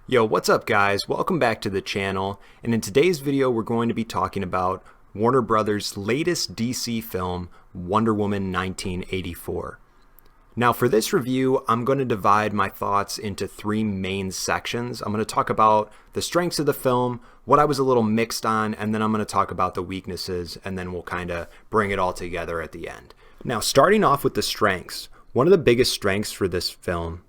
Yo, what's up guys? Welcome back to the channel, and in today's video we're going to be talking about Warner Brothers' latest DC film, Wonder Woman 1984. Now for this review, I'm going to divide my thoughts into three main sections. I'm going to talk about the strengths of the film, what I was a little mixed on, and then I'm going to talk about the weaknesses, and then we'll kind of bring it all together at the end. Now starting off with the strengths, one of the biggest strengths for this film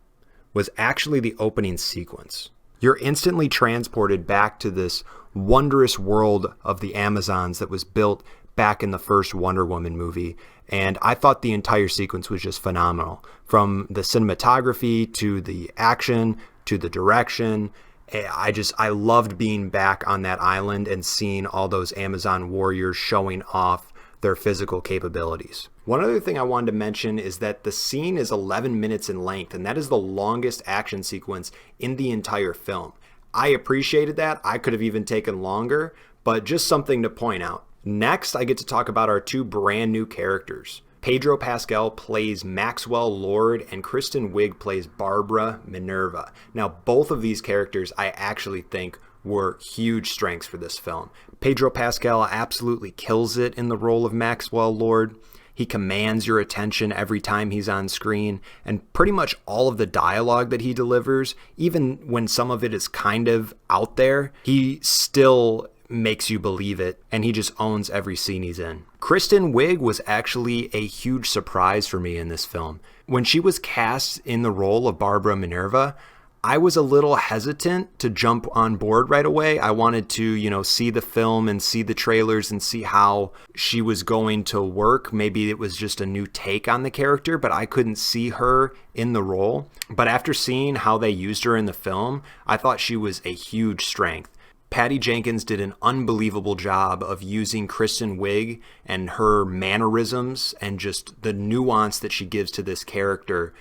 was actually the opening sequence. You're instantly transported back to this wondrous world of the Amazons that was built back in the first Wonder Woman movie. And I thought the entire sequence was just phenomenal. From the cinematography to the action to the direction. I loved being back on that island and seeing all those Amazon warriors showing off their physical capabilities. One other thing I wanted to mention is that the scene is 11 minutes in length, and that is the longest action sequence in the entire film. I appreciated that. I could have even taken longer, but just something to point out. Next, I get to talk about our two brand new characters. Pedro Pascal plays Maxwell Lord, and Kristen Wiig plays Barbara Minerva. Now, both of these characters I actually think were huge strengths for this film. Pedro Pascal absolutely kills it in the role of Maxwell Lord. He commands your attention every time he's on screen, and pretty much all of the dialogue that he delivers, even when some of it is kind of out there, he still makes you believe it, and he just owns every scene he's in. Kristen Wiig was actually a huge surprise for me in this film. When she was cast in the role of Barbara Minerva, I was a little hesitant to jump on board right away. I wanted to, see the film and see the trailers and see how she was going to work. Maybe it was just a new take on the character, but I couldn't see her in the role. But after seeing how they used her in the film, I thought she was a huge strength. Patty Jenkins did an unbelievable job of using Kristen Wiig and her mannerisms and just the nuance that she gives to this character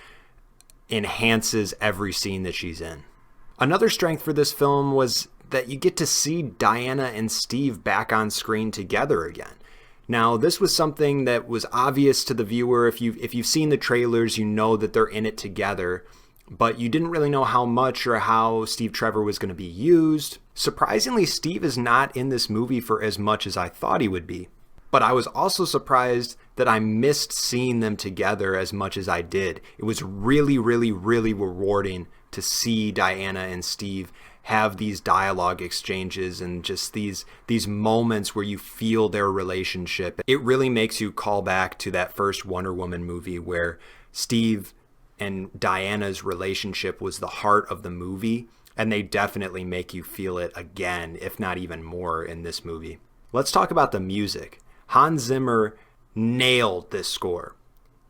enhances every scene that she's in. Another strength for this film was that you get to see Diana and Steve back on screen together again. Now, this was something that was obvious to the viewer. If you've seen the trailers, you know that they're in it together, but you didn't really know how much or how Steve Trevor was going to be used. Surprisingly, Steve is not in this movie for as much as I thought he would be. But I was also surprised that I missed seeing them together as much as I did. It was really, really, really rewarding to see Diana and Steve have these dialogue exchanges and just these moments where you feel their relationship. It really makes you call back to that first Wonder Woman movie where Steve and Diana's relationship was the heart of the movie, and they definitely make you feel it again, if not even more, in this movie. Let's talk about the music. Hans Zimmer nailed this score.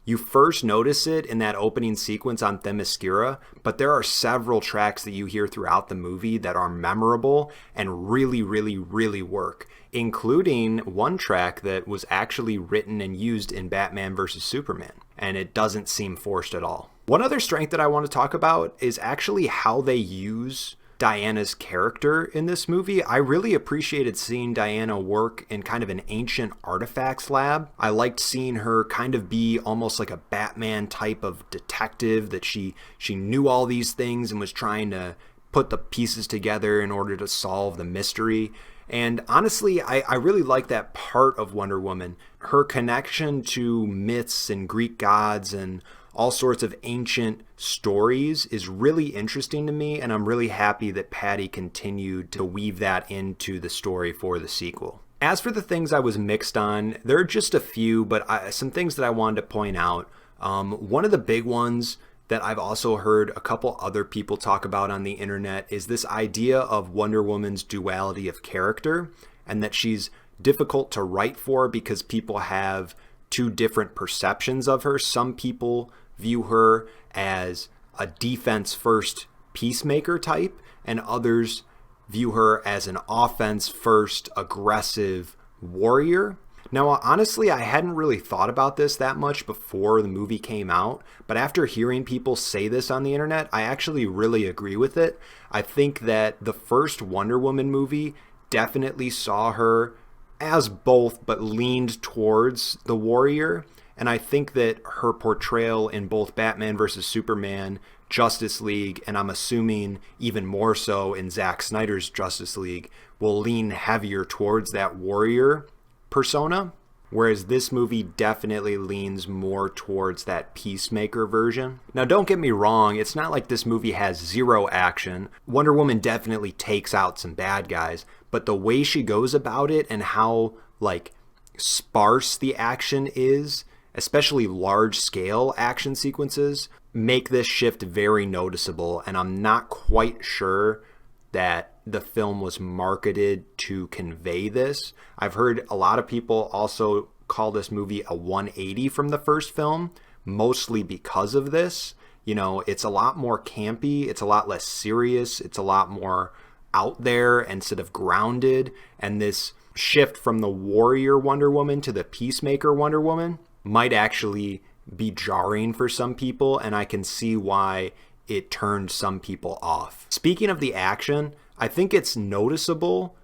You first notice it in that opening sequence on Themyscira, but there are several tracks that you hear throughout the movie that are memorable and really, really, really work, including one track that was actually written and used in Batman vs. Superman, and it doesn't seem forced at all. One other strength that I want to talk about is actually how they use Diana's character in this movie. I really appreciated seeing Diana work in kind of an ancient artifacts lab. I liked seeing her kind of be almost like a Batman type of detective, that she knew all these things and was trying to put the pieces together in order to solve the mystery. And honestly, I really like that part of Wonder Woman. Her connection to myths and Greek gods and all sorts of ancient stories is really interesting to me, and I'm really happy that Patty continued to weave that into the story for the sequel. As for the things I was mixed on, there are just a few, but some things that I wanted to point out. One of the big ones that I've also heard a couple other people talk about on the internet is this idea of Wonder Woman's duality of character, and that she's difficult to write for because people have two different perceptions of her. Some people view her as a defense first peacemaker type, and others view her as an offense first aggressive warrior. Now, honestly, I hadn't really thought about this that much before the movie came out, but after hearing people say this on the internet, I actually really agree with it. I think that the first Wonder Woman movie definitely saw her as both, but leaned towards the warrior. And I think that her portrayal in both Batman vs. Superman Justice League, and I'm assuming even more so in Zack Snyder's Justice League, will lean heavier towards that warrior persona, whereas this movie definitely leans more towards that peacemaker version. Now, don't get me wrong, it's not like this movie has zero action. Wonder Woman definitely takes out some bad guys, but the way she goes about it and how, like, sparse the action is, especially large-scale action sequences, make this shift very noticeable, and I'm not quite sure that the film was marketed to convey this. I've heard a lot of people also call this movie a 180 from the first film, mostly because of this. You know, it's a lot more campy, it's a lot less serious, it's a lot more out there instead of grounded, and this shift from the warrior Wonder Woman to the peacemaker Wonder Woman might actually be jarring for some people, and I can see why it turned some people off. Speaking of the action, I think it's noticeable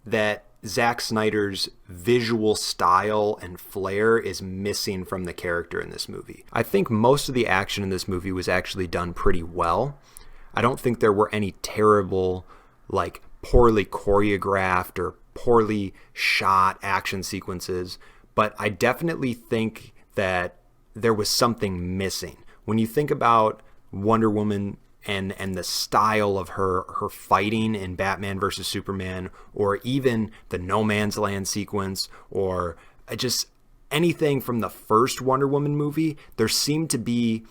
that Zack Snyder's visual style and flair is missing from the character in this movie. I think most of the action in this movie was actually done pretty well. I don't think there were any terrible, like, poorly choreographed or poorly shot action sequences, but I definitely think that there was something missing. When you think about Wonder Woman and the style of her fighting in Batman versus Superman, or even the No Man's Land sequence, or just anything from the first Wonder Woman movie, there seemed to be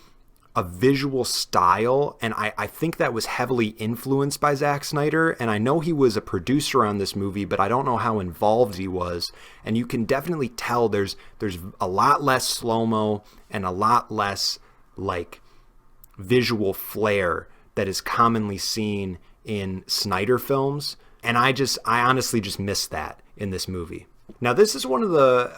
a visual style, and I think that was heavily influenced by Zack Snyder, and I know he was a producer on this movie, but I don't know how involved he was, and you can definitely tell there's a lot less slow-mo and a lot less, like, visual flair that is commonly seen in Snyder films, and I honestly just missed that in this movie. Now, this is one of the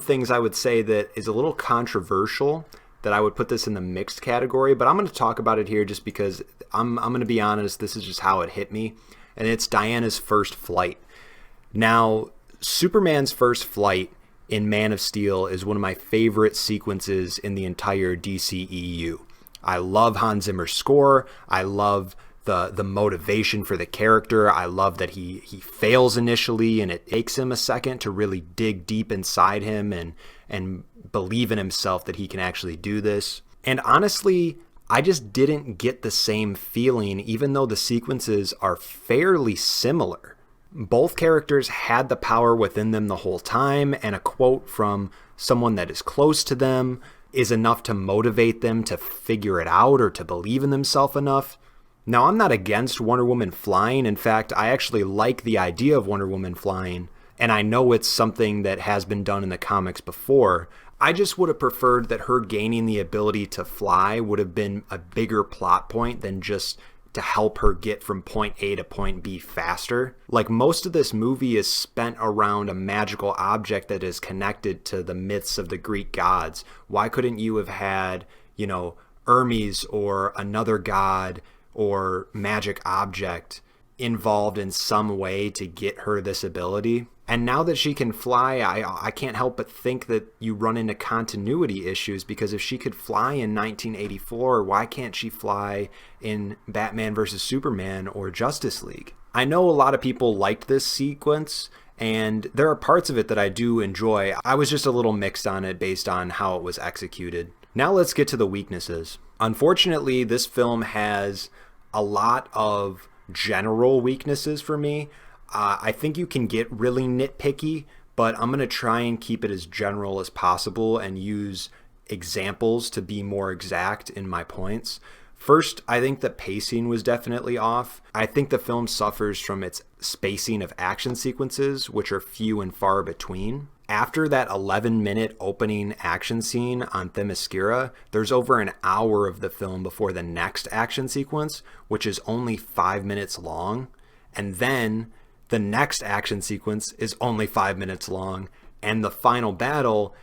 things I would say that is a little controversial, that I would put this in the mixed category, but I'm going to talk about it here just because I'm going to be honest, this is just how it hit me, and it's Diana's first flight. Now, Superman's first flight in Man of Steel is one of my favorite sequences in the entire DCEU. I love Hans Zimmer's score. I love the motivation for the character. I love that he fails initially, and it takes him a second to really dig deep inside him and believe in himself that he can actually do this. And honestly, I just didn't get the same feeling, even though the sequences are fairly similar. Both characters had the power within them the whole time, and a quote from someone that is close to them is enough to motivate them to figure it out or to believe in themselves enough. Now, I'm not against Wonder Woman flying. In fact, I actually like the idea of Wonder Woman flying, and I know it's something that has been done in the comics before. I just would have preferred that her gaining the ability to fly would have been a bigger plot point than just to help her get from point A to point B faster. Like, most of this movie is spent around a magical object that is connected to the myths of the Greek gods. Why couldn't you have had, Hermes or another god or magic object involved in some way to get her this ability? And now that she can fly, I can't help but think that you run into continuity issues, because if she could fly in 1984, why can't she fly in Batman vs. Superman or Justice League? I know a lot of people liked this sequence, and there are parts of it that I do enjoy. I was just a little mixed on it based on how it was executed. Now let's get to the weaknesses. Unfortunately, this film has a lot of general weaknesses for me. I think you can get really nitpicky, but I'm going to try and keep it as general as possible and use examples to be more exact in my points. First, I think the pacing was definitely off. I think the film suffers from its spacing of action sequences, which are few and far between. After that 11-minute opening action scene on Themyscira, there's over an hour of the film before the next action sequence, which is only 5 minutes long. And then the next action sequence is only 5 minutes long, and the final battle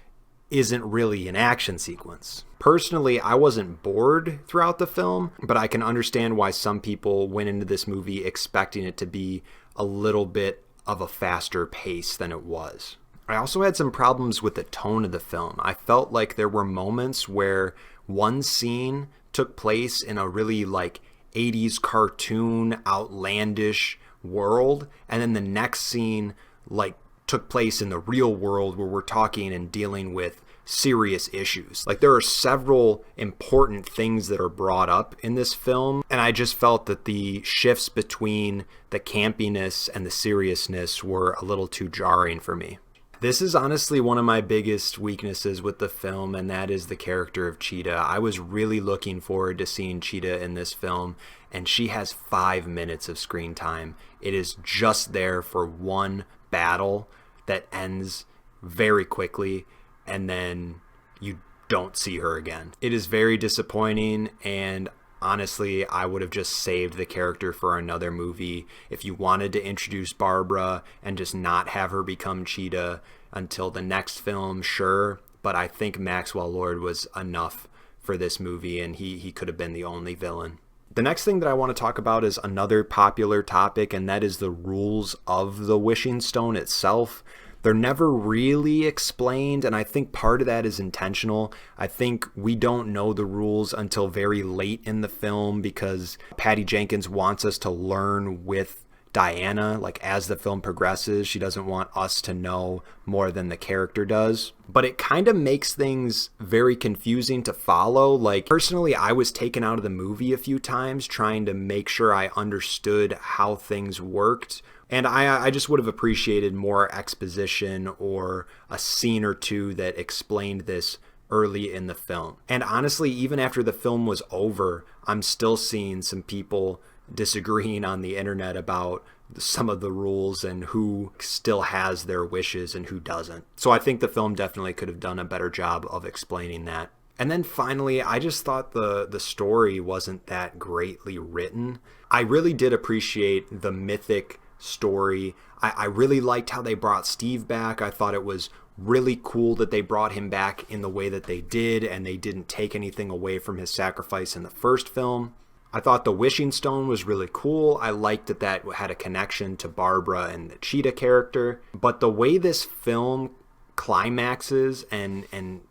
isn't really an action sequence. Personally, I wasn't bored throughout the film, but I can understand why some people went into this movie expecting it to be a little bit of a faster pace than it was. I also had some problems with the tone of the film. I felt like there were moments where one scene took place in a really like 80s cartoon outlandish world, and then the next scene like took place in the real world where we're talking and dealing with serious issues. Like, there are several important things that are brought up in this film, and I just felt that the shifts between the campiness and the seriousness were a little too jarring for me. This is honestly one of my biggest weaknesses with the film, and that is the character of Cheetah. I was really looking forward to seeing Cheetah in this film, and she has 5 minutes of screen time. It is just there for one battle that ends very quickly, and then you don't see her again. It is very disappointing, and honestly, I would have just saved the character for another movie. If you wanted to introduce Barbara and just not have her become Cheetah until the next film, sure, but I think Maxwell Lord was enough for this movie, and he could have been the only villain. The next thing that I want to talk about is another popular topic, and that is the rules of the Wishing Stone itself. They're never really explained, and I think part of that is intentional. I think we don't know the rules until very late in the film because Patty Jenkins wants us to learn with Diana, like as the film progresses. She doesn't want us to know more than the character does. But it kind of makes things very confusing to follow. Like, personally, I was taken out of the movie a few times trying to make sure I understood how things worked. And I just would have appreciated more exposition or a scene or two that explained this early in the film. And honestly, even after the film was over, I'm still seeing some people disagreeing on the internet about some of the rules and who still has their wishes and who doesn't. So I think the film definitely could have done a better job of explaining that. And then finally, I just thought the story wasn't that greatly written. I really did appreciate the mythic story. I really liked how they brought Steve back. I thought it was really cool that they brought him back in the way that they did, and they didn't take anything away from his sacrifice in the first film. I thought the Wishing Stone was really cool. I liked that that had a connection to Barbara and the Cheetah character. But the way this film climaxes and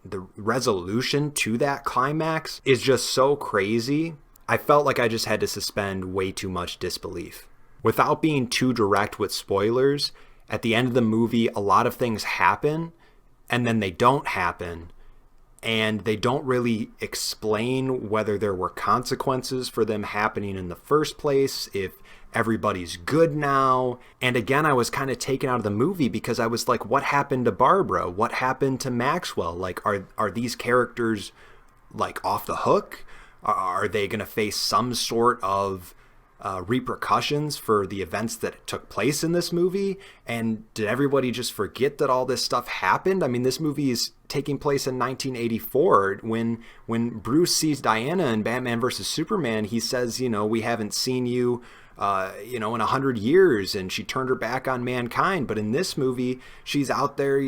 the resolution to that climax is just so crazy. I felt like I just had to suspend way too much disbelief. Without being too direct with spoilers, at the end of the movie, a lot of things happen, and then they don't happen, and they don't really explain whether there were consequences for them happening in the first place, if everybody's good now. And again, I was kind of taken out of the movie because I was like, what happened to Barbara? What happened to Maxwell? Like, are these characters like off the hook? Are they going to face some sort of repercussions for the events that took place in this movie? And did everybody just forget that all this stuff happened? I mean, this movie is taking place in 1984. When Bruce sees Diana in Batman vs. Superman, he says, we haven't seen you, in 100 years, and she turned her back on mankind. But in this movie, she's out there,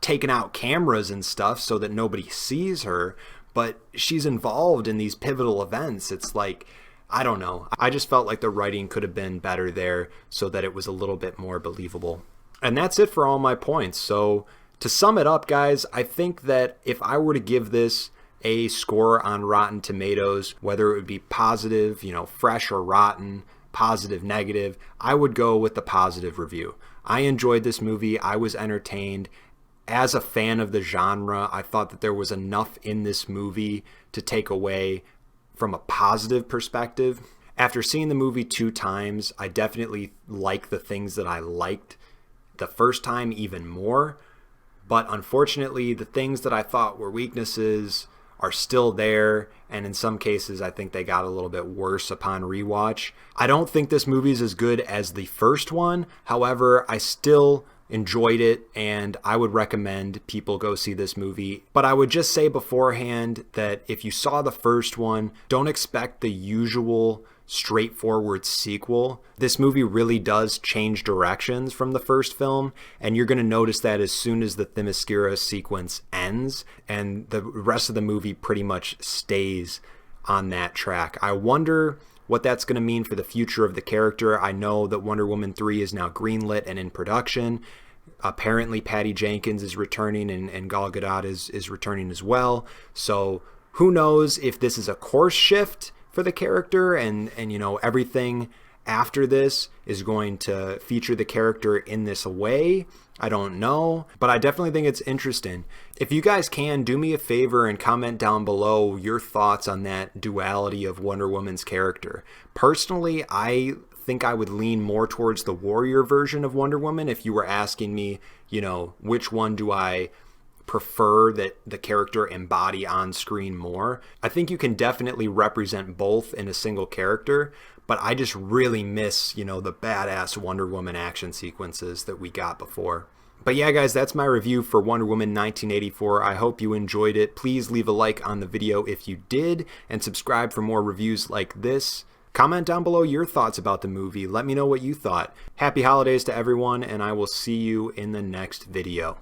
taking out cameras and stuff so that nobody sees her, but she's involved in these pivotal events. It's like, I don't know. I just felt like the writing could have been better there so that it was a little bit more believable. And that's it for all my points. So to sum it up, guys, I think that if I were to give this a score on Rotten Tomatoes, whether it would be positive, fresh or rotten, positive, negative, I would go with the positive review. I enjoyed this movie. I was entertained. As a fan of the genre, I thought that there was enough in this movie to take away from a positive perspective. After seeing the movie 2 times, I definitely like the things that I liked the first time even more. But unfortunately, the things that I thought were weaknesses are still there, and in some cases I think they got a little bit worse upon rewatch. I don't think this movie is as good as the first one. However, I still enjoyed it, and I would recommend people go see this movie. But I would just say beforehand that if you saw the first one, don't expect the usual straightforward sequel. This movie really does change directions from the first film, and you're going to notice that as soon as the Themyscira sequence ends, and the rest of the movie pretty much stays on that track. I wonder what that's going to mean for the future of the character. I know that Wonder Woman 3 is now greenlit and in production. Apparently Patty Jenkins is returning, and Gal Gadot is returning as well. So Who knows if this is a course shift for the character and you know, everything after this is going to feature the character in this way. I don't know, but I definitely think it's interesting. If you guys can, do me a favor and comment down below your thoughts on that duality of Wonder Woman's character. Personally, I think I would lean more towards the warrior version of Wonder Woman if you were asking me, you know, which one do I prefer that the character embody on screen more. I think you can definitely represent both in a single character, but I just really miss, you know, the badass Wonder Woman action sequences that we got before. But yeah, guys, that's my review for Wonder Woman 1984. I hope you enjoyed it. Please leave a like on the video if you did, and subscribe for more reviews like this. Comment down below your thoughts about the movie. Let me know what you thought. Happy holidays to everyone, and I will see you in the next video.